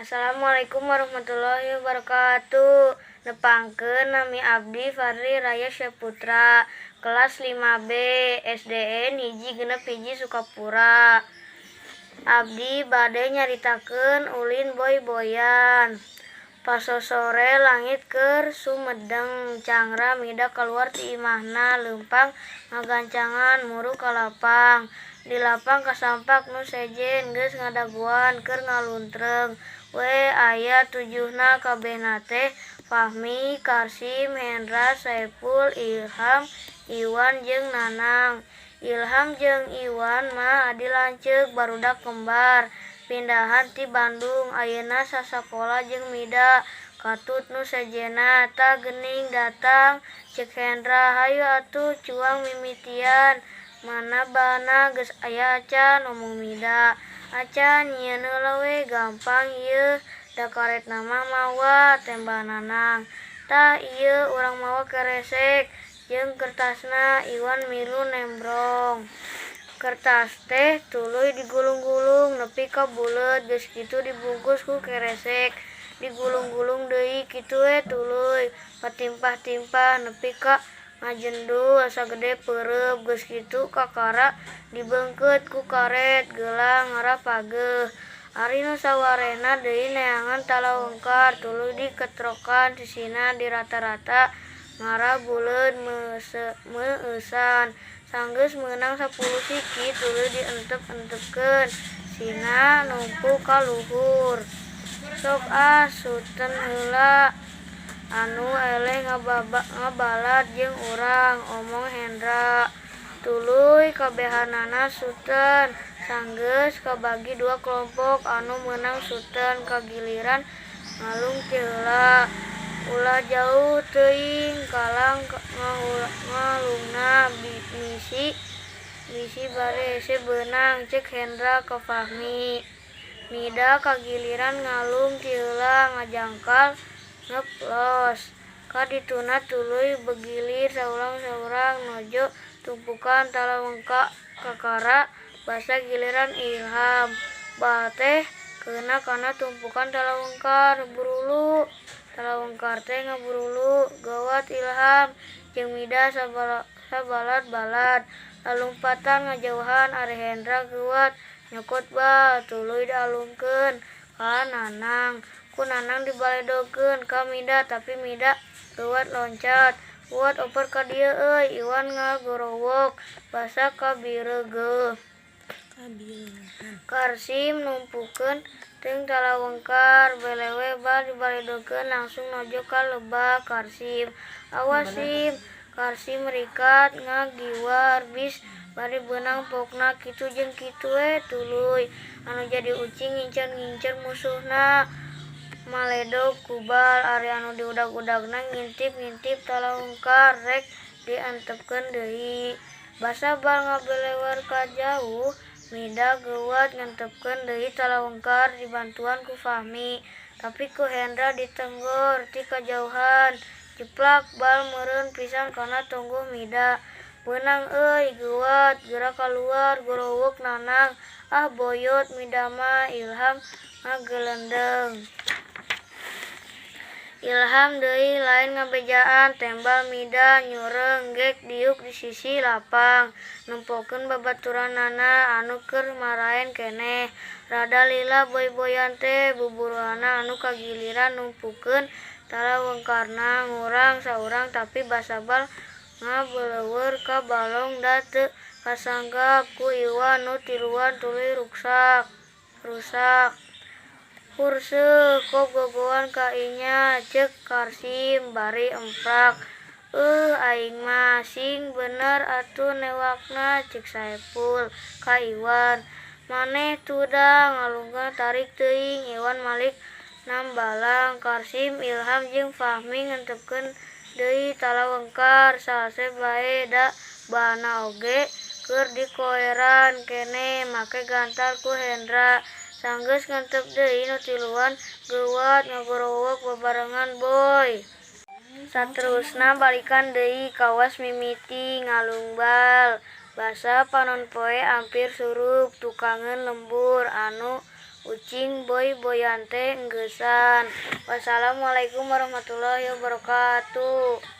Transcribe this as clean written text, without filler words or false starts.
Assalamualaikum warahmatullahi wabarakatuh. Nepangkeun nami abdi Fadri Raya Syaputra, kelas 5B, SDN hiji genep hiji Sukapura. Abdi bade nyaritakeun ulin boy-boyan. Pas sore langit keur sumedeng, cangra mida keluar ti imahna, leumpang ngagancangan muru ka lapang. Di lapang kasampak nu sejen geus ngadaguan keur ngaluntreng. We aya 7na kabehna teh Fahmi, Karsim, Hendra, Saepul, Ilham, Iwan jeung Nanang. Ilham jeung Iwan mah adi lanceuk barudak kembar. Pindahan ti Bandung, ayeuna sasakola jeung Mida. Katut nu sejena ta geuning datang, ceuk Hendra, hayu atuh cuang mimitian. Mana bana geus aya acan, omong Mida. Acan nyieun heula we, gampang ieu, da karetna mah mawa, tembah Nanang. Tah ieu urang mawa keresek jeung kertasna. Iwan milu nembrong. Kertas teh tuluy digulung-gulung nepi ka buleut, geus kitu dibungkus ku keresek. Digulung-gulung deui kitu we tuluy, patimpah-timpah nepi ka ngajendul sagede peureup. Geus kitu kakara dibeungkeut ku karet, gelang ngara pageuh. Ari nu sawarehna deui neangan talawengkar, tuluy diketrokan sisina di rata-rata ngara buleud meueusan. Sanggeus meunang 10 siki tuluy dientep-entepkeun, sina numpuk ka luhur. Sok suteun heula anu eleh ngabalad jeung urang, omong Hendra. Tuluy kabehanana suteun, sanggeus kabagi 2 kelompok anu meunang suteun, kagiliran ngalung ti heula. Ulah jauh teuing kalang ngalungna misi bari hese beunang, ceuk Hendra ka Fahmi. Mida kagiliran ngalung ti heula, ngajangkal ngeplos. Ka dituna tuluy begilir saurang-saurang nojo tumpukan talawengka kakara, basa giliran Ilham. Bae teh keuna kana tumpukan talawengkar burulu. Talawengkar teh ngaburulu, gawat Ilham jeung Mida sabalad-balad. Lalumpatan ngajauhan ari Hendra geuwat nyokot bal, tuluy dialungkeun ka Nanang. Ku Nanang dibaledogkeun ka Mida, tapi Mida geuwat loncat. Uwat oper ka dieu euy, Iwan ngagorowok, basa kabireugeuh. Karsim numpukeun teung talawengkar, belewe bal dibaledogkeun langsung nojo ka lebah Karsim. Awas Sim, Karsim rikat ngagiwar bis bari beunang pokna kitu jeung kitu we tuluy. Anu jadi ucing ngincer-ngincer musuhna, maledog ku bal. Ari anu diudag-udagna ngintip-ngintip talawengkar rek diantepkeun deui. Basa bal ngabelewar ka jauh, Mida geuwat ngantepkeun deui talawengkar dibantuan ku Fahmi, tapi ku Hendra ditenggor ti kajauhan. Jeplak bal meureun pisan kana tonggo Mida. Beunang euy, geuwat geura kaluar gorowok Nanang. Ah boyot Mida mah. Ilham ngagelendeng. Ilham deui lain ngabejaan, tembal Mida nyureung gek diuk di sisi lapang. Nempokeun babaturanana anu keur maraen keneh. Rada lila boy-boyan teh buburuhana anu kagiliran numpukeun talawengkarna, ngurang saurang tapi basa bal ngabeleuweur ka balong da teu kasanggap ku Iwan nu tiluan tuluy rusak. Hurseuh kop gogoan ka inya, ceuk Karsim bari emprak. Aing mah sing bener atuh newakna, ceuk Saepul ka Iwan. Maneh tuda ngalungkeun tarik teuing. Iwan malik nambalang. Karsim, Ilham jeung Fahmi ngantepkeun deui talawengkar. Salse bae da bana oge keur dikoeran keneh, make gantar ku Hendra. Sanggeus ngantep deui nu tiluan geuwat ngagorowok babarengan boy. Saterusna balikan deui kawas mimiti ngalung bal. Basa panon poe ampir surup, tukangeun lembur anu Ucing boy boyante enggesan. Wassalamualaikum warahmatullahi wabarakatuh.